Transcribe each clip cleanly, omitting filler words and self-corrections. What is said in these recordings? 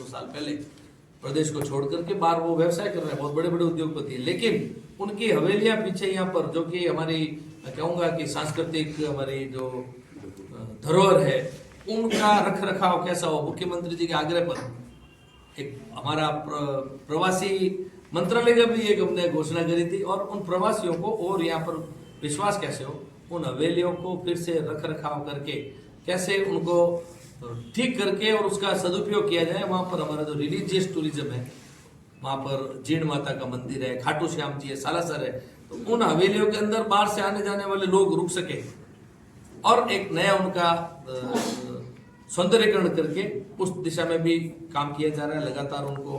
साल पहले प्रदेश को छोड़कर के बाहर वो व्यवसाय कर रहे हैं, बहुत बड़े बड़े उद्योगपति हैं, लेकिन उनकी हवेलियां पीछे यहाँ पर, जो कि हमारी मैं कहूँगा कि सांस्कृतिक हमारी जो धरोहर है, उनका रख रखाव कैसा हो। मुख्यमंत्री जी के आग्रह पर एक हमारा प्रवासी मंत्रालय का भी एक हमने घोषणा करी थी, और उन प्रवासियों को और यहाँ पर विश्वास कैसे हो, उन हवेलियों को फिर से रख रखाव करके कैसे उनको ठीक करके और उसका सदुपयोग किया जाए। वहाँ पर हमारा जो रिलीजियस टूरिज्म है, वहाँ पर जीण माता का मंदिर है, खाटू श्याम जी है, सालासर है, तो उन हवेलियों के अंदर बाहर से आने जाने वाले लोग रुक सके और एक नया उनका सौंदर्यीकरण करके उस दिशा में भी काम किया जा रहा है, लगातार उनको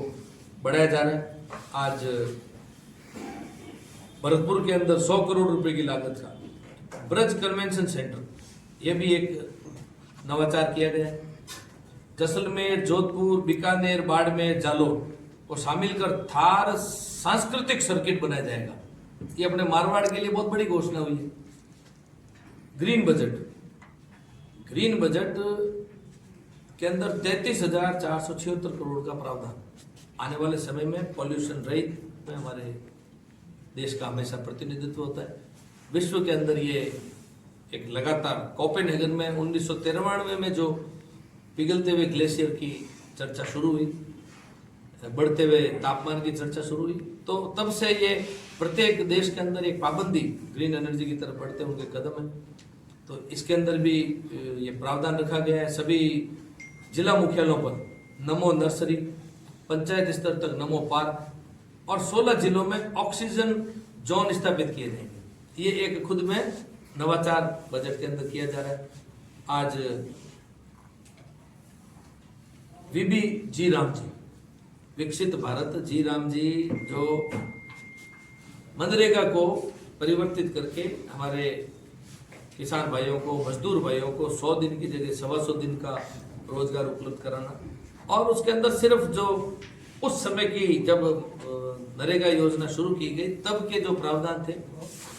बढ़ाया जा रहा है। आज भरतपुर के अंदर 100 करोड़ रुपए की लागत का ब्रज कन्वेंशन सेंटर, यह भी एक नवाचार किया गया है। जैसलमेर, जोधपुर, बीकानेर, बाड़मेर, जालोर को शामिल कर थार सांस्कृतिक सर्किट बनाया जाएगा। ये अपने मारवाड़ के लिए बहुत बड़ी घोषणा हुई है। ग्रीन बजट के अंदर 33,476 करोड़ का प्रावधान। आने वाले समय में पॉल्यूशन रहित में हमारे देश का हमेशा प्रतिनिधित्व होता है। विश्व के अंदर ये एक लगातार कोपेनहेगन में 1993 में जो पिघलते हुए ग्लेशियर की चर्चा शुरू हुई, बढ़ते हुए तापमान की चर्चा शुरू हुई, तो तब से ये प्रत्येक देश के अंदर एक पाबंदी ग्रीन एनर्जी की तरफ बढ़ते उनके कदम है। तो इसके अंदर भी ये प्रावधान रखा गया है। सभी जिला मुख्यालयों पर नमो नर्सरी, पंचायत स्तर तक नमो पार्क और 16 जिलों में ऑक्सीजन जोन स्थापित किए जाएंगे। ये एक खुद में नवाचार बजट के अंदर किया जा रहा है। आज वीबी जी राम जी, विकसित भारत जी राम जी, जो मनरेगा को परिवर्तित करके हमारे किसान भाइयों को, मजदूर भाइयों को 100 दिन की जगह 125 दिन का रोजगार उपलब्ध कराना, और उसके अंदर सिर्फ जो उस समय की जब नरेगा योजना शुरू की गई तब के जो प्रावधान थे,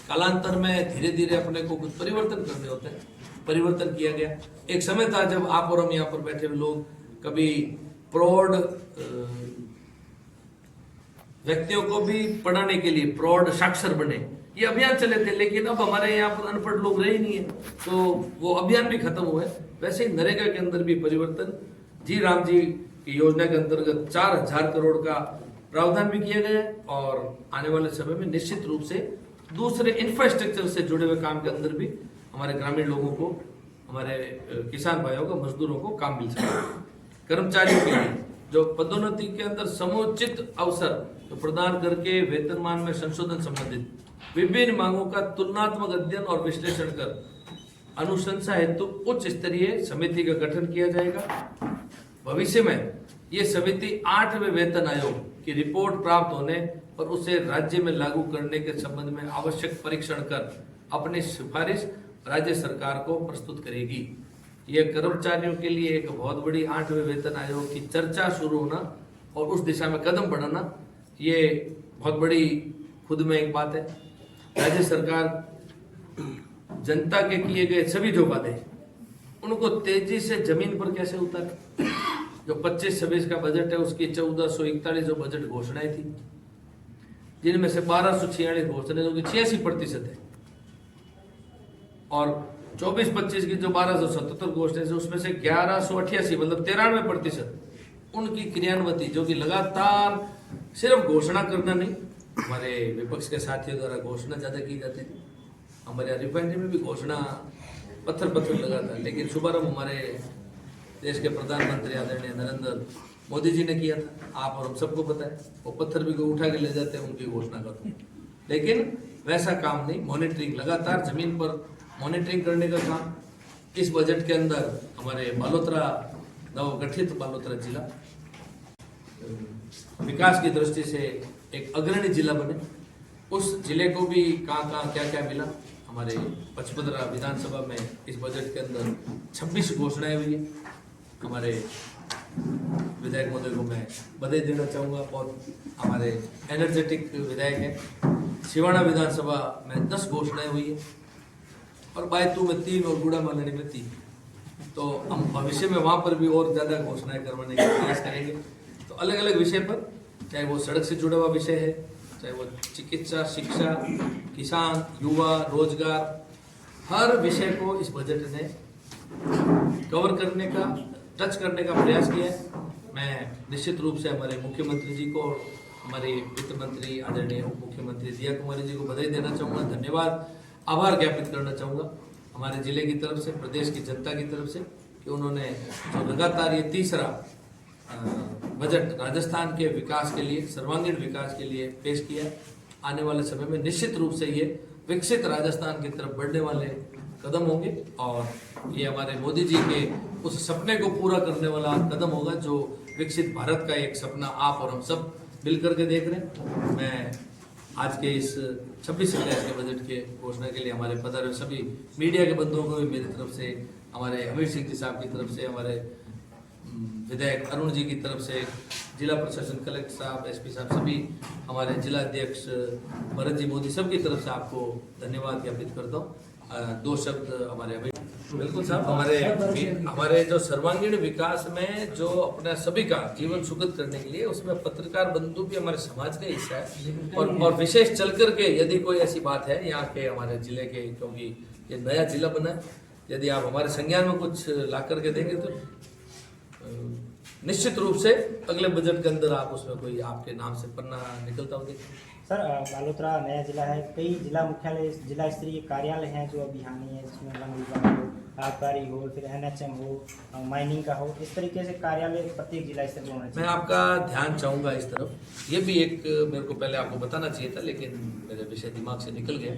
कालांतर में धीरे धीरे अपने को कुछ परिवर्तन करने होते हैं, परिवर्तन किया गया। एक समय था जब आप और हम यहाँ पर बैठे हुए लोग कभी प्रौढ़ व्यक्तियों को भी पढ़ाने के लिए प्रौढ़ साक्षर बने, ये अभियान चले थे, लेकिन अब हमारे यहाँ पर अनपढ़ लोग रहे नहीं है, तो वो अभियान भी खत्म हुए। वैसे ही नरेगा के अंदर भी परिवर्तन, जी राम जी की योजना के अंतर्गत 4,000 करोड़ का प्रावधान भी किया गया है, और आने वाले समय में निश्चित रूप से दूसरे इंफ्रास्ट्रक्चर से जुड़े हुए काम के अंदर भी हमारे ग्रामीण लोगों को, हमारे किसान भाइयों को, मजदूरों को काम मिल सके। कर्मचारियों के लिए जो पदोन्नति के अंदर समुचित अवसर तो प्रदान करके वेतनमान में संशोधन संबंधित विभिन्न मांगों का तुलनात्मक अध्ययन और विश्लेषण कर अनुशंसा हेतु उच्च स्तरीय समिति का गठन किया जाएगा। भविष्य में ये समिति 8वें वेतन आयोग की रिपोर्ट प्राप्त होने और उसे राज्य में लागू करने के संबंध में आवश्यक परीक्षण कर अपनी सिफारिश राज्य सरकार को प्रस्तुत करेगी। यह कर्मचारियों के लिए एक बहुत बड़ी 8वें वेतन आयोग की चर्चा शुरू होना और उस दिशा में कदम बढ़ाना, ये बहुत बड़ी खुद में एक बात है। राज्य सरकार जनता के किए गए सभी जो वादे उनको तेजी से जमीन पर कैसे उतारे। जो 25-26 का बजट है उसकी 1441 जो बजट घोषणाएं थी, जिनमें से 1246 घोषणाएं जो कि 86% है, और 24-25 की जो 1277 घोषणाएं थी उसमें से 1188 मतलब 93% उनकी क्रियान्विति, जो कि लगातार सिर्फ घोषणा करना नहीं, हमारे विपक्ष के साथियों द्वारा घोषणा ज्यादा की जाती थी। हमारे रिफाइनरी में भी घोषणा पत्थर लगा था, लेकिन शुभारंभ हमारे देश के प्रधानमंत्री आदरणीय नरेंद्र मोदी जी ने किया था। आप और हम सबको पता है, वो पत्थर भी को उठा के ले जाते हैं उनकी घोषणा का, लेकिन वैसा काम नहीं। मॉनिटरिंग, लगातार जमीन पर मॉनिटरिंग करने का काम इस बजट के अंदर हमारे बालोतरा, नवगठित बालोतरा जिला विकास की दृष्टि से एक अग्रणी जिला बने, उस जिले को भी कहाँ क्या मिला। हमारे 55 विधानसभा में इस बजट के अंदर 26 घोषणाएं हुई है। हमारे विधायक महोदय को मैं बधाई देना चाहूँगा, और हमारे एनर्जेटिक विधायक हैं। सिवाड़ा विधानसभा में 10 घोषणाएं हुई है, और बायतू में 3 और गुड़ा मालनी में 3। तो हम भविष्य में वहाँ पर भी और ज़्यादा घोषणाएं करवाने का प्रयास करेंगे। तो अलग अलग विषय पर, चाहे वो सड़क से जुड़ा हुआ विषय है, चाहे वो चिकित्सा, शिक्षा, किसान, युवा, रोजगार, हर विषय को इस बजट ने कवर करने का, टच करने का प्रयास किया है। मैं निश्चित रूप से हमारे मुख्यमंत्री जी को, हमारे वित्त मंत्री आदरणीय उप मुख्यमंत्री दिया कुमारी जी को बधाई देना चाहूँगा, धन्यवाद, आभार ज्ञापित करना चाहूँगा हमारे जिले की तरफ से, प्रदेश की जनता की तरफ से, कि उन्होंने जो लगातार ये तीसरा बजट राजस्थान के विकास के लिए, सर्वांगीण विकास के लिए पेश किया। आने वाले समय में निश्चित रूप से ये विकसित राजस्थान की तरफ बढ़ने वाले कदम होंगे और ये हमारे मोदी जी के उस सपने को पूरा करने वाला कदम होगा जो विकसित भारत का एक सपना आप और हम सब मिल करके देख रहे हैं। मैं आज के इस 26-27 के बजट के घोषणा के लिए हमारे पधारे सभी मीडिया के बंधुओं को भी मेरी तरफ से, हमारे अमीर सिंह जी साहब की तरफ से, हमारे विधायक अरुण जी की तरफ से, जिला प्रशासन कलेक्टर साहब, एसपी साहब, सभी हमारे जिला अध्यक्ष भरत जी मोदी, सबकी तरफ से आपको धन्यवाद ज्ञापित करता हूँ। दो शब्द हमारे अभी बिल्कुल साहब, हमारे जो सर्वांगीण विकास में जो अपना सभी का जीवन सुखद करने के लिए, उसमें पत्रकार बंधु भी हमारे समाज का हिस्सा है और विशेष चल करके यदि कोई ऐसी बात है यहाँ के हमारे जिले के, क्योंकि ये नया जिला बना है, यदि आप हमारे संज्ञान में कुछ ला करके देंगे तो निश्चित रूप से अगले बजट के अंदर आप उसमें कोई आपके नाम से पन्ना निकलता हो देखिए। सर, बालोतरा नया जिला है, कई जिला मुख्यालय, जिला स्तरीय कार्यालय हैं जो अभी यहाँ नहीं है, जिसमें वन विभाग हो, आबकारी हो, फिर NHM हो, माइनिंग का हो, इस तरीके से कार्यालय प्रत्येक जिला स्तर पर होना चाहिए। मैं आपका ध्यान चाहूँगा इस तरफ, ये भी एक मेरे को पहले आपको बताना चाहिए था लेकिन मेरे विषय दिमाग से निकल गया।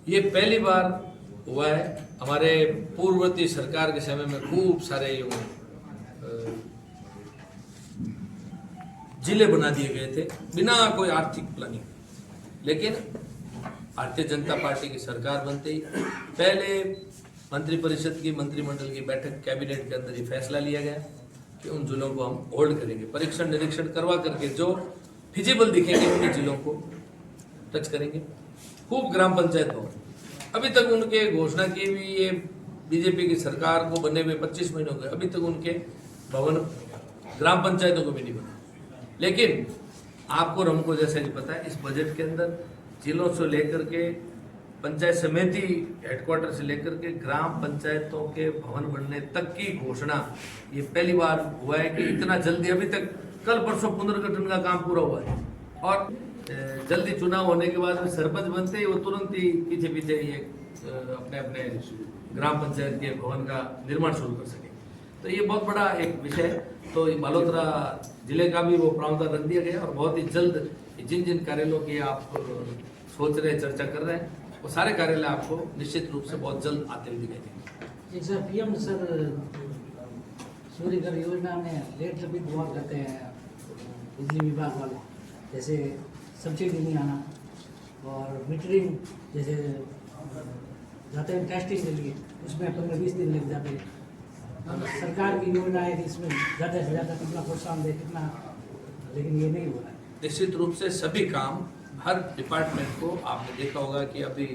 ये पहली बार हुआ है, हमारे पूर्ववर्ती सरकार के समय में खूब सारे जिले बना दिए गए थे बिना कोई आर्थिक प्लानिंग, लेकिन भारतीय जनता पार्टी की सरकार बनते ही पहले मंत्रिपरिषद की, मंत्रिमंडल की बैठक, कैबिनेट के अंदर ही फैसला लिया गया कि उन जिलों को हम होल्ड करेंगे, परीक्षण निरीक्षण करवा करके जो फिजिबल दिखेंगे उन जिलों को टच करेंगे। खूब ग्राम पंचायत हो, अभी तक उनके घोषणा की हुई, ये बीजेपी की सरकार को बने हुए 25 महीने हो गए, अभी तक उनके भवन ग्राम पंचायतों को भी नहीं बने। लेकिन आपको और हमको जैसे नहीं पता है, इस बजट के अंदर जिलों से लेकर के पंचायत समिति हेडक्वार्टर से लेकर के ग्राम पंचायतों के भवन बनने तक की घोषणा ये पहली बार हुआ है कि इतना जल्दी, अभी तक कल परसों पुनर्गठन का काम पूरा हुआ है और जल्दी चुनाव होने के बाद में सरपंच बनते ही वो तुरंत ही पीछे पीछे ये अपने अपने ग्राम पंचायत के भवन का निर्माण शुरू कर सके। तो ये बहुत बड़ा एक विषय है। तो बालोतरा जिले का भी वो प्रावधान रख दिया गया और बहुत ही जल्द जिन जिन कार्यालयों की आप सोच रहे, चर्चा कर रहे हैं, वो सारे कार्यालय आपको निश्चित रूप से बहुत जल्द आते हुए दिखाई देंगे। सर, PM सूर्य घर योजना में लेट लपित बहुत करते हैं बिजली विभाग वाले, जैसे सब्सिडी नहीं आना और मीटरिंग जैसे जाते हैं टेस्टिंग के लिए, उसमें 15-20 दिन लग जाते हैं। सरकार की योजना है कि इसमें ज़्यादा से ज़्यादा कितना प्रोत्साहन दे, कितना, लेकिन ये नहीं हो रहा है। निश्चित रूप से सभी काम, हर डिपार्टमेंट को आपने देखा होगा कि अभी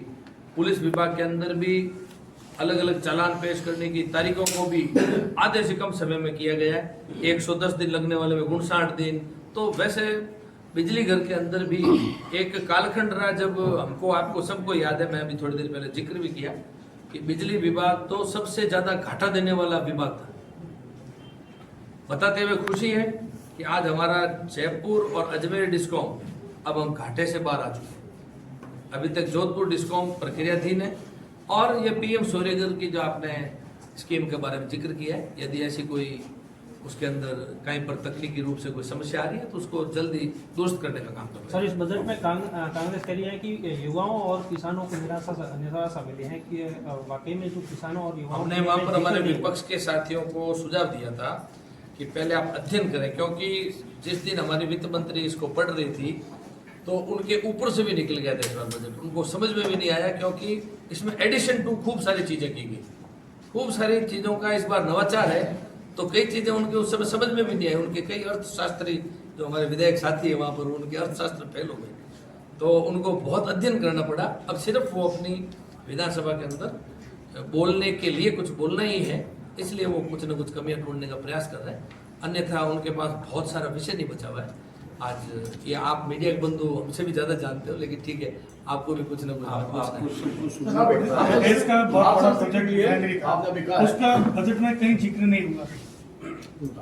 पुलिस विभाग के अंदर भी अलग अलग चालान पेश करने की तारीखों को भी आधे से कम समय में किया गया है। 110 दिन लगने वाले में 59 दिन। तो वैसे बिजली घर के अंदर भी एक कालखंड रहा जब हमको, आपको सबको याद है, मैं अभी थोड़ी देर पहले जिक्र भी किया कि बिजली विभाग तो सबसे ज्यादा घाटा देने वाला विभाग था। बताते हुए खुशी है कि आज हमारा जयपुर और अजमेर डिस्कॉम अब हम घाटे से बाहर आ चुके हैं। अभी तक जोधपुर डिस्कॉम प्रक्रियाधीन है और ये PM सूर्यघर की जो आपने स्कीम के बारे में जिक्र किया है, यदि ऐसी कोई उसके अंदर कहीं पर तकनीकी रूप से कोई समस्या आ रही है तो उसको जल्दी दुरुस्त करने का काम कर रहे हैं। सर, इस बजट में कांग्रेस कह रही है कि युवाओं और किसानों को निराशा मिली है कि वाकई में जो किसानों और युवाओं, हमने वहाँ पर हमारे विपक्ष के साथियों को सुझाव दिया था कि पहले आप अध्ययन करें, क्योंकि जिस दिन हमारी वित्त मंत्री इसको पढ़ रही थी तो उनके ऊपर से भी निकल गया था इस बार बजट, उनको समझ में भी नहीं आया क्योंकि इसमें एडिशन टू खूब सारी चीजें की गई, खूब सारी चीजों का इस बार नवाचार है। तो कई चीजें उनके उस समय समझ में भी नहीं आई, उनके कई अर्थशास्त्री जो हमारे विधायक साथी है वहाँ पर, उनके अर्थशास्त्र फेल हो गए, तो उनको बहुत अध्ययन करना पड़ा। अब सिर्फ वो अपनी विधानसभा के अंदर बोलने के लिए कुछ बोलना ही है, इसलिए वो कुछ न कुछ कमियां ढूंढने का प्रयास कर रहे हैं। अन्यथा उनके पास बहुत सारा विषय नहीं बचा हुआ है। आज ये आप मीडिया के बंधु हमसे भी ज़्यादा जानते हो, लेकिन ठीक है, आपको भी कुछ न कुछ बात पूछना है। देश का बहुत बड़ा प्रोजेक्ट रिफाइनरी का, उसका बजट में कहीं जिक्र नहीं हुआ।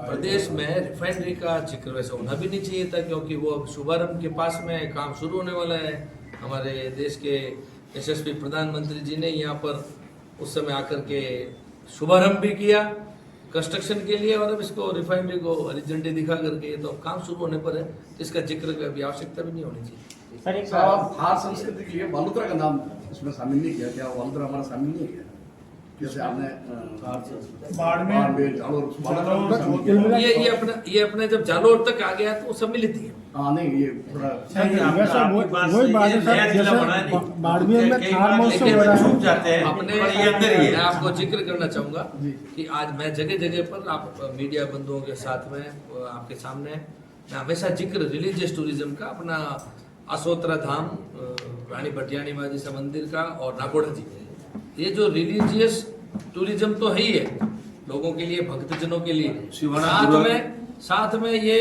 प्रदेश में रिफाइनरी का जिक्र वैसे होना भी नहीं चाहिए था, क्योंकि वो अब शुभारंभ के पास में काम शुरू होने वाला है। हमारे देश के यशस्वी प्रधानमंत्री जी ने यहाँ पर उस समय आकर के शुभारंभ भी किया कंस्ट्रक्शन के लिए, और अब इसको रिफाइनरी को हरी झंडी दिखा करके तो काम शुरू होने पर है, तो इसका जिक्र की अभी आवश्यकता भी नहीं होनी चाहिए। सर एक हार संस्कृति के लिए बालोतरा का नाम इसमें शामिल नहीं किया, क्या बालोतरा हमारा शामिल नहीं किया? जैसे आपने बाड़मेर, ये अपना जब जालोर तक आ गया तो वो सम्मिलित ही है। हाँ नहीं, ये थोड़ा वही बात है सर, जैसे बाड़मेर में थार महोत्सव हो रहा है, अपने मैं आपको जिक्र करना चाहूंगा कि आज मैं जगह जगह पर आप मीडिया बंधुओं के साथ में आपके सामने मैं हमेशा जिक्र रिलीजियस टूरिज्म का, अपना असोत्रा धाम, रानी भटियाणी माँ जी से मंदिर का और नागोड़ा जी, ये जो रिलीजियस टूरिज्म तो है ही है लोगों के लिए, भक्तजनों के लिए, साथ में ये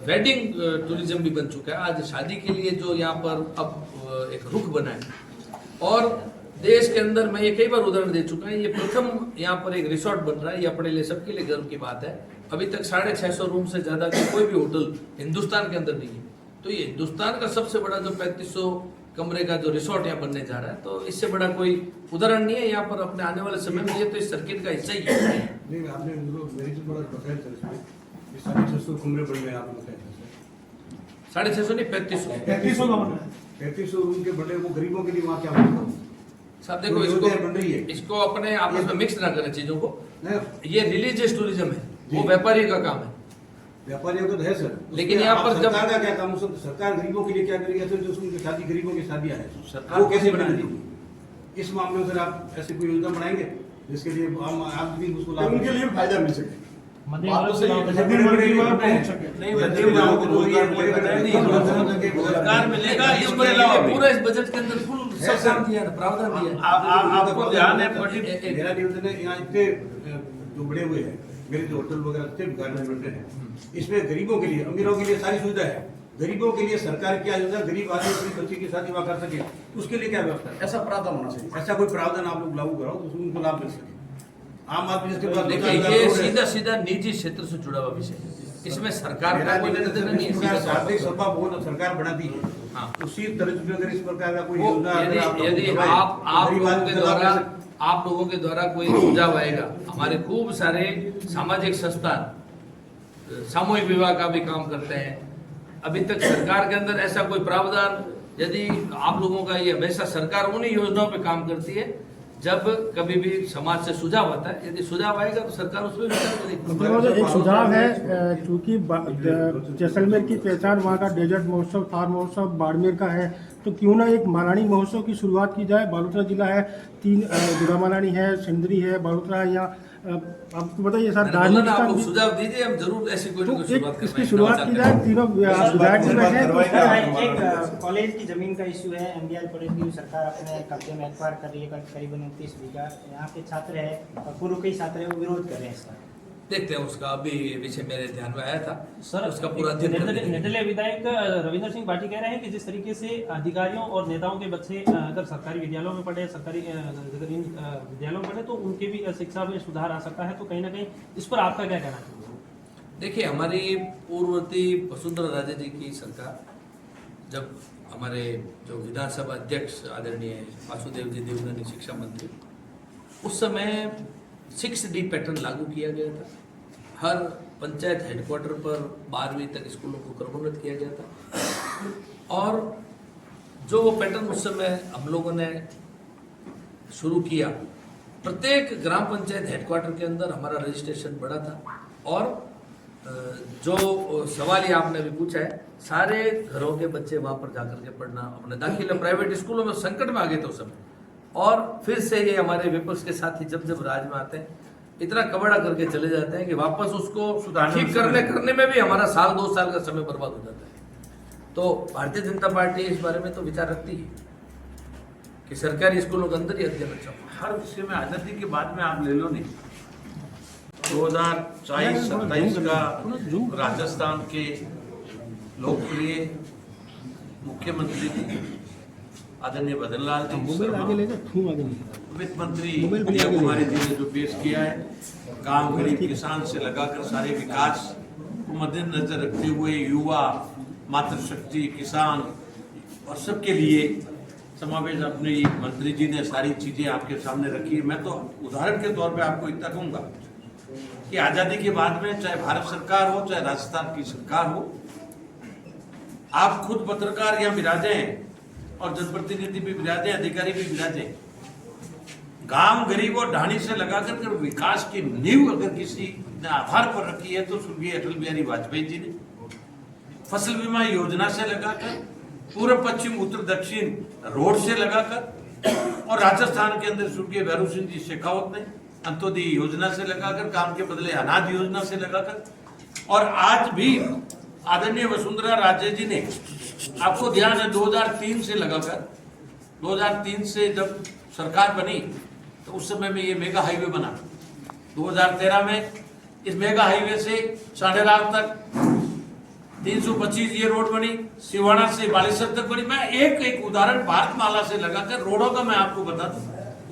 वेडिंग टूरिज्म भी बन चुका है। आज शादी के लिए जो यहाँ पर अब एक रुख बना है, और देश के अंदर मैं ये कई बार उदाहरण दे चुका है, ये प्रथम यहाँ पर एक रिसोर्ट बन रहा है, ये अपने लिए सबके लिए गर्व की बात है। अभी तक 650 रूम से ज्यादा का कोई भी होटल हिंदुस्तान के अंदर नहीं है, तो ये हिंदुस्तान का सबसे बड़ा जो 3500 कमरे का जो रिसोर्ट यहाँ बनने जा रहा है, तो इससे बड़ा कोई उदाहरण नहीं है यहाँ पर अपने आने वाले समय में। ये तो इस सर्किट का हिस्सा ही है। नहीं, आपने मेरी तो बड़ा बताया सर, इसमें 650 कमरे बन गए, आपने बताया 650 नहीं 3500 3500 रूम के बने, वो गरीबों के लिए वहाँ क्या होगा? साहब देखो, बन रही है, इसको अपने आपस में मिक्स ना करें चीजों को। नहीं, ये रिलीजियस टूरिज्म है, वो व्यापारी का काम है। व्यापारियों का तो है सर, लेकिन यहाँ पर जब सरकार का क्या काम, सरकार गरीबों के लिए क्या करेगी? सर जो उनकी शादी, गरीबों की शादियां हैं, सरकार वो कैसे बना बनाएगी? इस मामले में सर आप ऐसी कोई योजना बनाएंगे जिसके लिए हम आप भी उसको लाभ, उनके लिए फायदा मिल सके। बात तो सही है, रोजगार मिलेगा, पूरा इस बजट के अंदर फुल सब काम दिया है, प्रावधान दिया है। आपको ध्यान है, मेरा निवेदन है, यहाँ इतने जो बड़े हुए हैं, मेरे जो होटल वगैरह इतने गार्डन बन रहे हैं, इसमें गरीबों के लिए, अमीरों के लिए सारी सुविधा है। गरीबों के लिए सरकार क्या योजना, गरीब आदमी अपनी बच्ची की शादी वहाँ कर सके, उसके लिए क्या व्यवस्था है? ऐसा प्रावधान होना चाहिए। ऐसा कोई प्रावधान आप लोग लागू कराओ तो उसमें उनको लाभ मिल सके। आम आदमी जिसके पास देखिए, ये सीधा सीधा निजी क्षेत्र से जुड़ा हुआ विषय है, इसमें सरकार का कोई लेना देना नहीं है। आर्थिक सभा भवन सरकार बनाती है, हाँ। उसी तरह से अगर इस प्रकार का कोई वो योजना अगर यदि लोग आप लोगों के द्वारा कोई सुझाव आएगा, हमारे खूब सारे सामाजिक संस्थान सामूहिक विवाह का भी काम करते हैं। अभी तक सरकार के अंदर ऐसा कोई प्रावधान, यदि आप लोगों का, ये हमेशा सरकार उन्हीं योजनाओं पे काम करती है जब कभी भी समाज से सुझाव आता है। यदि सुझाव आएगा तो सरकार उस पर विचार करेगी। एक सुझाव है, चूंकि जैसलमेर की पहचान वहाँ का डेजर्ट महोत्सव, थार महोत्सव बाड़मेर का है, तो क्यों ना एक मालानी महोत्सव की शुरुआत की जाए। बालोतरा जिला है, 3 दुर्गा मालानी है, सिंदरी है, बालोतरा है। यहाँ आपको बताइए सर, धार्मिक आप लोग सुझाव दीजिए, हम जरूर ऐसी कोई ना कोई शुरुआत इसकी शुरुआत की जाए। तीनों विधायक भी बैठे हैं। एक कॉलेज की जमीन का इशू है, एमडीआर कॉलेज की सरकार अपने कब्जे में एक्वायर कर रही है, करीबन 29 बीघा। यहाँ के छात्र है, पूर्व के छात्र है, वो विरोध कर रहे हैं इसका। देखते हैं, उसका अभी विषय मेरे ध्यान में आया था सर, उसका पूरा निर्दलीय विधायक रविंद्र सिंह पाठी कह रहे हैं कि जिस तरीके से अधिकारियों और नेताओं के बच्चे अगर सरकारी विद्यालयों में पढ़े, सरकारी विद्यालयों में पढ़े, तो उनके भी शिक्षा में सुधार आ सकता है। तो कहीं ना कहीं इस पर आपका क्या कहना है? देखिए, हमारी पूर्ववर्ती वसुंधरा राजे जी की सरकार, जब हमारे जो विधानसभा अध्यक्ष आदरणीय वासुदेव जी देवनानी शिक्षा मंत्री, उस समय 6D पैटर्न लागू किया गया था। हर पंचायत हेडक्वार्टर पर 12वीं तक स्कूलों को क्रमोन्नत किया गया था, और जो वो पैटर्न उस समय हम लोगों ने शुरू किया, प्रत्येक ग्राम पंचायत हेडक्वार्टर के अंदर हमारा रजिस्ट्रेशन बढ़ा था। और जो सवाल ये आपने अभी पूछा है, सारे घरों के बच्चे वहाँ पर जाकर के पढ़ना, अपने दाखिला प्राइवेट स्कूलों में संकट में आ गए थे उस समय। और फिर से ये हमारे विपक्ष के साथी जब जब राज में आते हैं, इतना कबड़ा करके चले जाते हैं कि वापस उसको ठीक करने में भी हमारा 1-2 साल का समय बर्बाद हो जाता है। तो भारतीय जनता पार्टी इस बारे में तो विचार रखती है कि सरकारी स्कूलों के अंदर ही अध्ययन अच्छा हो। हर विषय में आज़ादी के बाद में आप ले लो नहीं, 2024-27 का राजस्थान के लोकप्रिय मुख्यमंत्री आदरणीय भजन लाल जी, वित्त मंत्री विजय कुमारी जी ने जो पेश किया है, काम गरीब किसान से लगाकर सारे विकास को मद्देनजर रखते हुए युवा, मातृशक्ति, किसान और सबके लिए समावेश अपने मंत्री जी ने सारी चीजें आपके सामने रखी है। मैं तो उदाहरण के तौर पे आपको इतना कहूंगा कि आजादी के बाद में चाहे भारत सरकार हो चाहे राजस्थान की सरकार हो, आप खुद पत्रकार यहाँ विराजे हैं और जनप्रतिनिधि भी विराजे, अधिकारी भी विराजे। गांव गरीब और ढाणी से लगाकर विकास की नींव अगर किसी ने आधार पर रखी है तो स्वर्गीय अटल बिहारी वाजपेयी जी ने। फसल बीमा योजना से लगाकर, पूर्व पश्चिम उत्तर दक्षिण रोड से लगाकर, और राजस्थान के अंदर स्वर्गीय भैरू सिंह जी शेखावत ने अंत्योदय योजना से लगाकर, काम के बदले अनाज योजना से लगाकर, और आज भी आदरणीय वसुंधरा राजे जी ने, आपको ध्यान है 2003 से लगाकर, 2003 से जब सरकार बनी तो उस समय में ये मेगा हाईवे बना। 2013 में इस मेगा हाईवे से साढ़ेरात तक 325 ये रोड बनी, सिवाना से बालेश्वर तक बनी। मैं एक उदाहरण भारतमाला से लगाकर रोडों का मैं आपको बता दूं,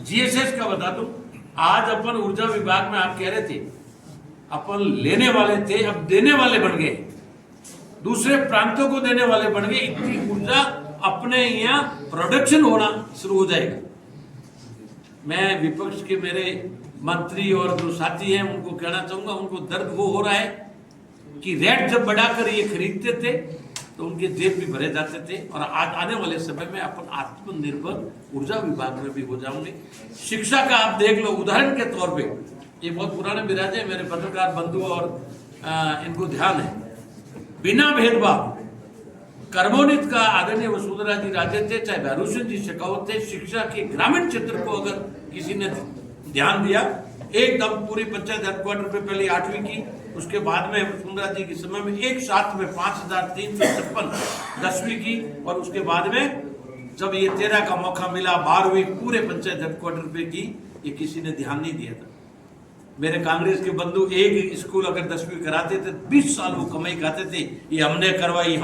जीएसएस का बता दूं। आज अपन ऊर्जा विभाग में आप कह रहे थे अपन लेने वाले थे, अब देने वाले बन गए, दूसरे प्रांतों को देने वाले बन गए। इतनी ऊर्जा अपने यहाँ प्रोडक्शन होना शुरू हो जाएगा। मैं विपक्ष के मेरे मंत्री और जो साथी हैं उनको कहना चाहूंगा, उनको दर्द वो हो रहा है कि रेट जब बढ़ाकर ये खरीदते थे तो उनके जेब भी भरे जाते थे, और आज आने वाले समय में अपन आत्मनिर्भर ऊर्जा विभाग में भी हो जाओगे। शिक्षा का आप देख लो उदाहरण के तौर पे, ये बहुत पुराने विराजे मेरे पत्रकार बंधु और इनको ध्यान है, बिना भेदभाव कर्मोन्नत का आदरणीय वसुंधरा जी राजे थे, चाहे भैरू सिंह जी शेखावत थे। शिक्षा के ग्रामीण क्षेत्र को अगर किसी ने ध्यान दिया, एकदम पूरी पंचायत हेडक्वार्टर पे पहले 8वीं की, उसके बाद में वसुंधरा जी के समय में एक साथ में 5356 10वीं की, और उसके बाद में जब ये 13 का मौका मिला 12वीं पूरे पंचायत हेडक्वार्टर पे की, ये किसी ने ध्यान नहीं दिया था। मेरे कांग्रेस के बंधु एक स्कूल अगर 10वीं कराते थे 20 साल वो कमाई खाते थे, ये हमने करवाई,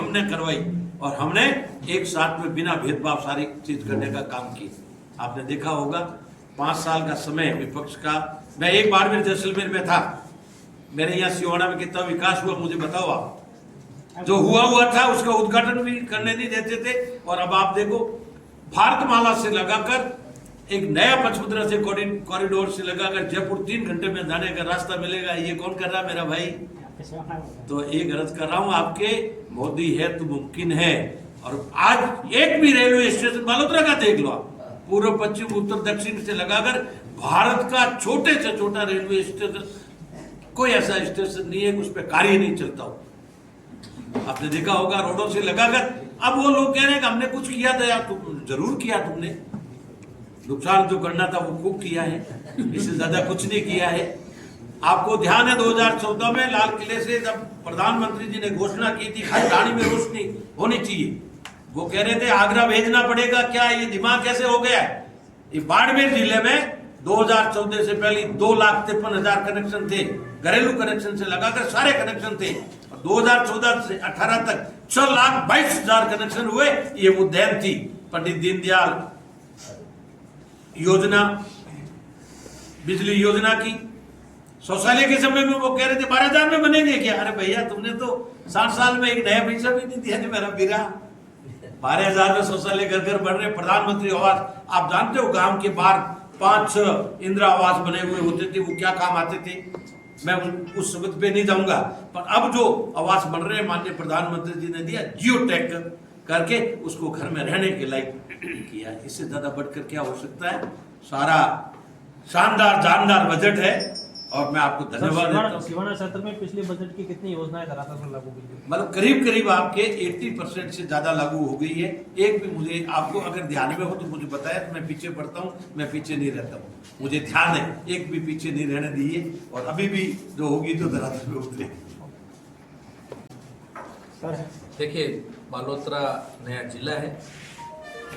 और हमने एक साथ में बिना भेदभाव सारी चीज करने का काम किया। आपने देखा होगा 5 साल का समय विपक्ष का, मैं एक बार भी जैसलमेर में था, मेरे यहाँ सिवाना में कितना विकास हुआ मुझे बताओ आप। जो हुआ था उसका उद्घाटन भी करने नहीं देते थे, और अब आप देखो भारतमाला से लगाकर एक नया पचमंद्रा से कॉरिडोर से लगाकर जयपुर 3 घंटे में जाने का रास्ता मिलेगा। ये कौन कर रहा है मेरा भाई? तो एक अर्ज कर रहा हूं आपके, मोदी है तो मुमकिन है। और आज एक भी रेलवे स्टेशन बालोतरा का देख लो आप, पूर्व पश्चिम उत्तर दक्षिण से लगाकर भारत का छोटे से छोटा रेलवे स्टेशन, कोई ऐसा स्टेशन नहीं है उस पर कार्य नहीं चलता हो। आपने देखा होगा रोडों से लगाकर। अब वो लोग कह रहे हैं कि हमने कुछ किया था, यार जरूर किया तुमने, नुकसान जो करना था वो खूब किया है, इससे ज्यादा कुछ नहीं किया है। आपको ध्यान है 2014 में लाल किले से जब प्रधानमंत्री जी ने घोषणा की थी हर ढाणी में रोशनी होनी चाहिए, वो कह रहे थे आगरा भेजना पड़ेगा। क्या ये दिमाग कैसे हो गया है? ये बाड़मेर जिले में 2014 से पहले 2,53,000 कनेक्शन थे, घरेलू कनेक्शन से लगाकर सारे कनेक्शन थे। 2014 से 18 तक 6,22,000 कनेक्शन हुए। ये उद्यान थी पंडित दीनदयाल योजना, बिजली योजना की। शौचालय के समय में वो कह रहे थे 12,000 में बनेंगे क्या? अरे भैया तुमने तो 60 साल में एक नया पैसा भी नहीं दिया मेरा बीरा। 12,000 में शौचालय घर घर बन रहे। प्रधानमंत्री आवास आप जानते हो, गांव के बाहर 5-6 इंदिरा आवास बने हुए होते थे, वो क्या काम आते थे, मैं उस सबक पे नहीं जाऊंगा। पर अब जो आवास बन रहे हैं माननीय प्रधानमंत्री जी ने दिया, जियो टैग करके उसको घर में रहने के लायक किया। इससे ज्यादा बढ़कर क्या हो सकता है? सारा शानदार जानदार बजट है, और मैं आपको धन्यवाद देता हूं। सिवाना क्षेत्र में पिछले बजट की कितनी योजनाएं धरातल पर लागू हुई है? मतलब करीब आपके 80% से ज्यादा लागू हो गई है। एक भी मुझे आपको अगर ध्यान में हो तो मुझे बताया, तो मैं पीछे पड़ता हूँ, मैं पीछे नहीं रहता हूँ, मुझे ध्यान है, एक भी पीछे नहीं रहने दीजिए, और अभी भी जो होगी तो धरातल पे उतरे। देखिए बालोतरा नया जिला है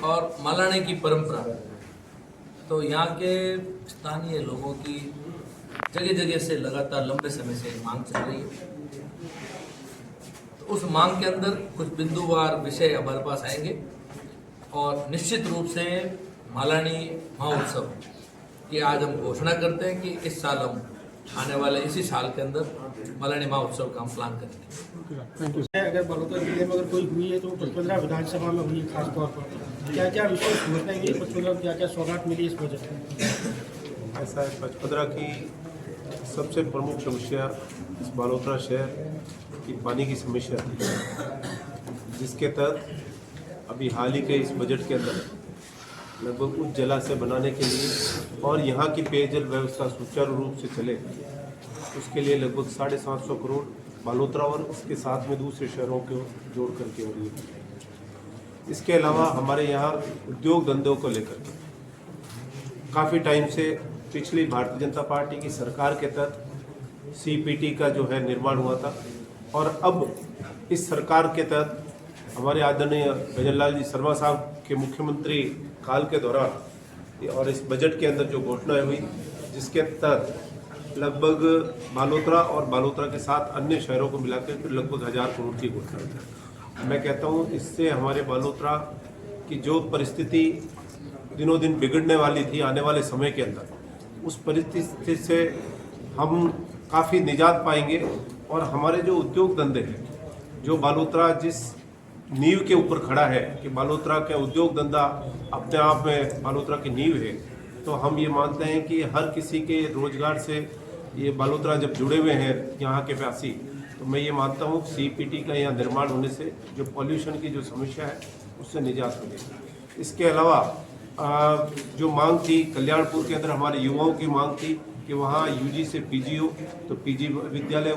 और मालाने की परंपरा तो यहाँ के स्थानीय लोगों की जगह जगह से लगातार लंबे समय से मांग चल रही है। तो उस मांग के अंदर कुछ बिंदुवार विषय हमारे पास आएंगे और निश्चित रूप से मालानी महोत्सव की आज हम घोषणा करते हैं कि इस साल हम आने वाले इसी साल के अंदर मालानी महोत्सव का हम प्लान करेंगे। अगर बड़ौदा जिले में अगर कोई हुई है तो 15 विधानसभा में हुई, खास तौर पर क्या क्या विशेष घोषणा की 15 क्या क्या सौगात मिली इस बजट में? ऐसा है 15 की सबसे प्रमुख समस्या इस बालोतरा शहर की पानी की समस्या थी, जिसके तहत अभी हाल ही के इस बजट के अंदर लगभग उस जलाशय बनाने के लिए और यहाँ की पेयजल व्यवस्था सुचारू रूप से चले उसके लिए लगभग 750 करोड़ बालोतरा और उसके साथ में दूसरे शहरों को जोड़ करके हो रही है। इसके अलावा हमारे यहाँ उद्योग धंधों को लेकर के काफ़ी टाइम से पिछली भारतीय जनता पार्टी की सरकार के तहत CPT का जो है निर्माण हुआ था और अब इस सरकार के तहत हमारे आदरणीय भजन लाल जी शर्मा साहब के मुख्यमंत्री काल के दौरान और इस बजट के अंदर जो घोषणाएं हुई, जिसके तहत लगभग बालोतरा और बालोतरा के साथ अन्य शहरों को मिलाकर लगभग 1000 करोड़ की घोषणा हुई। मैं कहता हूँ इससे हमारे बालोतरा की जो परिस्थिति दिनों दिन बिगड़ने वाली थी आने वाले समय के अंदर, उस परिस्थिति से हम काफ़ी निजात पाएंगे और हमारे जो उद्योग धंधे हैं, जो बालोतरा जिस नींव के ऊपर खड़ा है कि बालोतरा का उद्योग धंधा अपने आप में बालोतरा की नींव है, तो हम ये मानते हैं कि हर किसी के रोजगार से ये बालोतरा जब जुड़े हुए हैं यहाँ के व्यासी, तो मैं ये मानता हूँ CPT का यहाँ निर्माण होने से जो पॉल्यूशन की जो समस्या है उससे निजात मिलेगी। इसके अलावा जो मांग थी कल्याणपुर के अंदर हमारे युवाओं की मांग थी कि वहाँ UG से PG हो, तो PG विद्यालय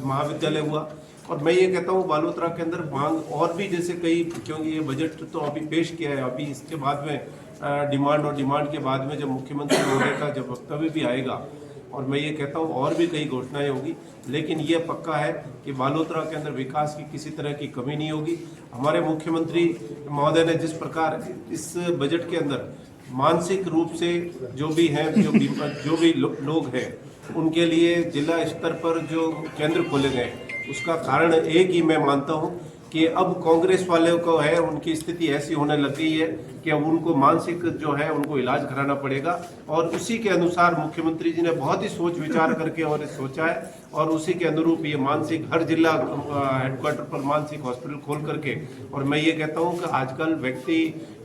महाविद्यालय हुआ। और मैं ये कहता हूँ बालोतरा के अंदर मांग और भी जैसे कई, क्योंकि ये बजट तो अभी पेश किया है, अभी इसके बाद में डिमांड के बाद में जब मुख्यमंत्री महोदय का जब वक्तव्य भी आएगा और मैं ये कहता हूँ और भी कई घोषणाएं होगी, लेकिन ये पक्का है कि बालोतरा के अंदर विकास की किसी तरह की कमी नहीं होगी। हमारे मुख्यमंत्री महोदय ने जिस प्रकार इस बजट के अंदर मानसिक रूप से जो भी हैं जो भी लोग हैं उनके लिए जिला स्तर पर जो केंद्र खोले गए, उसका कारण एक ही मैं मानता हूँ कि अब कांग्रेस वाले को है उनकी स्थिति ऐसी होने लग गई है कि अब उनको मानसिक जो है उनको इलाज कराना पड़ेगा और उसी के अनुसार मुख्यमंत्री जी ने बहुत ही सोच विचार करके और सोचा है और उसी के अनुरूप ये मानसिक हर जिला हेडक्वार्टर पर मानसिक हॉस्पिटल खोल करके। और मैं ये कहता हूँ कि आजकल व्यक्ति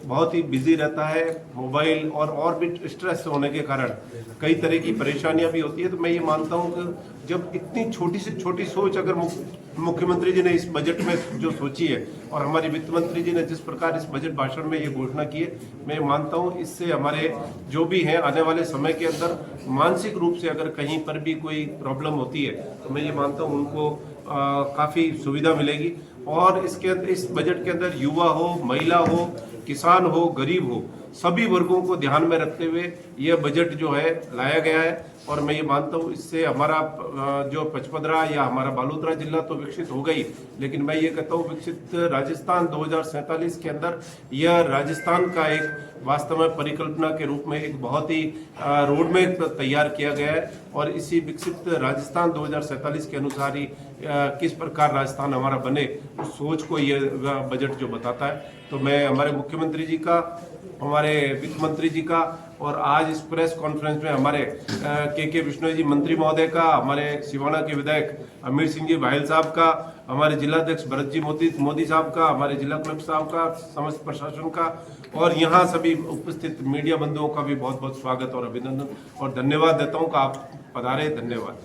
बहुत ही बिजी रहता है, मोबाइल और भी स्ट्रेस होने के कारण कई तरह की परेशानियां भी होती है। तो मैं ये मानता हूँ कि जब इतनी छोटी से छोटी सोच अगर मुख्यमंत्री जी ने इस बजट में जो सोची है और हमारे वित्त मंत्री जी ने जिस प्रकार इस बजट भाषण में ये घोषणा की है, मैं मानता हूँ इससे हमारे जो भी हैं आने वाले समय के अंदर मानसिक रूप से अगर कहीं पर भी कोई प्रॉब्लम होती है तो मैं ये मानता हूँ उनको काफ़ी सुविधा मिलेगी। और इसके अंदर इस बजट के अंदर युवा हो, महिला हो, किसान हो, गरीब हो, सभी वर्गों को ध्यान में रखते हुए यह बजट जो है लाया गया है। और मैं ये मानता हूँ इससे हमारा जो 55 या हमारा बालोतरा जिला तो विकसित हो गई, लेकिन मैं ये कहता हूँ विकसित राजस्थान 2047 के अंदर यह राजस्थान का एक वास्तव में परिकल्पना के रूप में एक बहुत ही रोड मैप तैयार किया गया है और इसी विकसित राजस्थान 2047 के अनुसार ही किस प्रकार राजस्थान हमारा बने उस सोच को ये बजट जो बताता है। तो मैं हमारे मुख्यमंत्री जी का, हमारे वित्त मंत्री जी का और आज इस प्रेस कॉन्फ्रेंस में हमारे के विश्नोई जी मंत्री महोदय का, हमारे सिवाना के विधायक अमीर सिंह जी बाहिल साहब का, हमारे जिलाध्यक्ष भरत जी मोदी साहब का, हमारे जिला कलेक्टर साहब का, समस्त प्रशासन का और यहाँ सभी उपस्थित मीडिया बंधुओं का भी बहुत बहुत स्वागत और अभिनंदन और धन्यवाद देता हूँ कि आप पधारे। धन्यवाद।